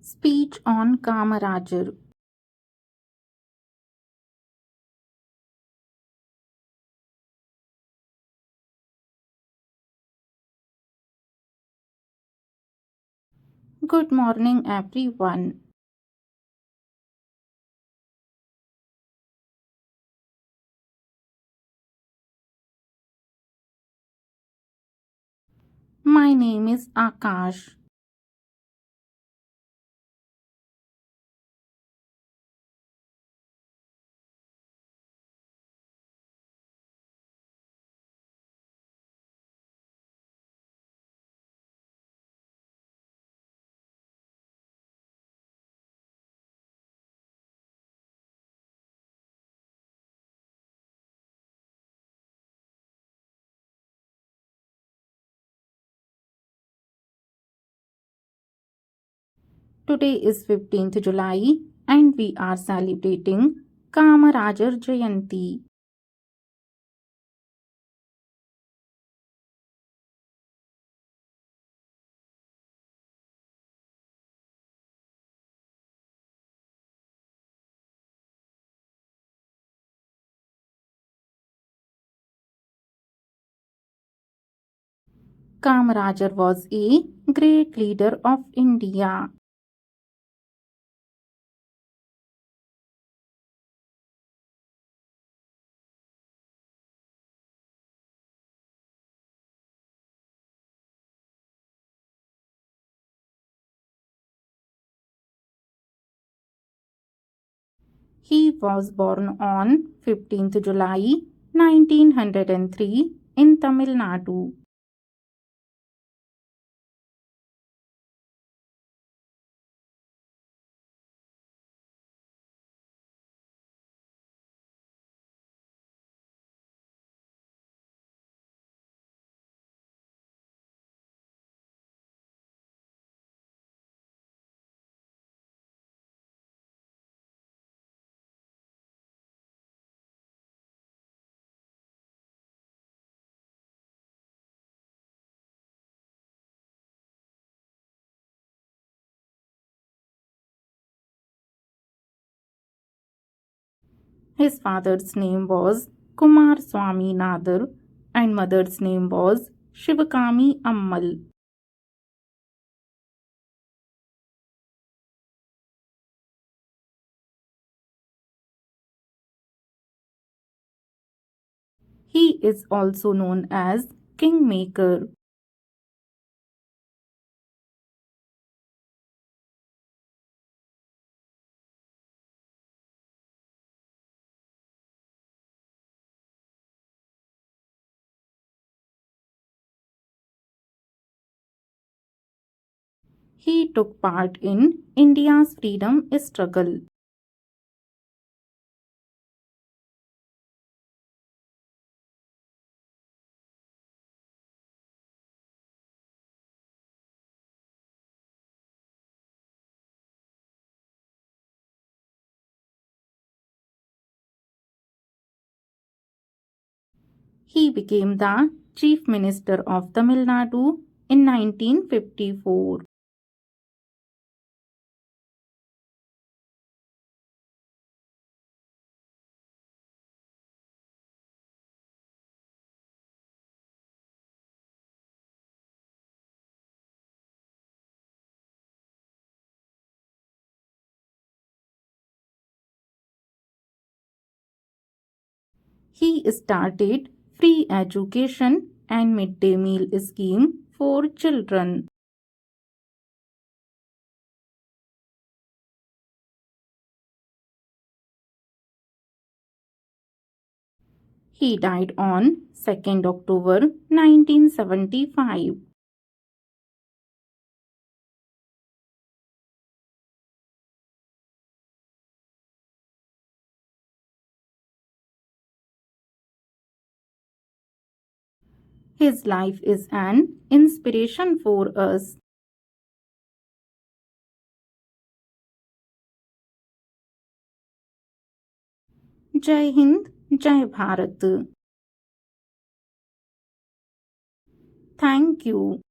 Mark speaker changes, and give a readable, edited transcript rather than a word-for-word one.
Speaker 1: Speech on Kamarajar. Good morning, everyone. My name is Akash. Today is 15th July and we are celebrating Kamarajar Jayanti. Kamarajar was a great leader of India. He was born on 15th July 1903 in Tamil Nadu. His father's name was Kumar Swami Nadar and mother's name was Shivakami Ammal. He is also known as Kingmaker. He took part in India's freedom struggle. He became the Chief Minister of Tamil Nadu in 1954. He started free education and midday meal scheme for children. He died on 2nd October 1975. His life is an inspiration for us. Jai Hind, Jai Bharat. Thank you.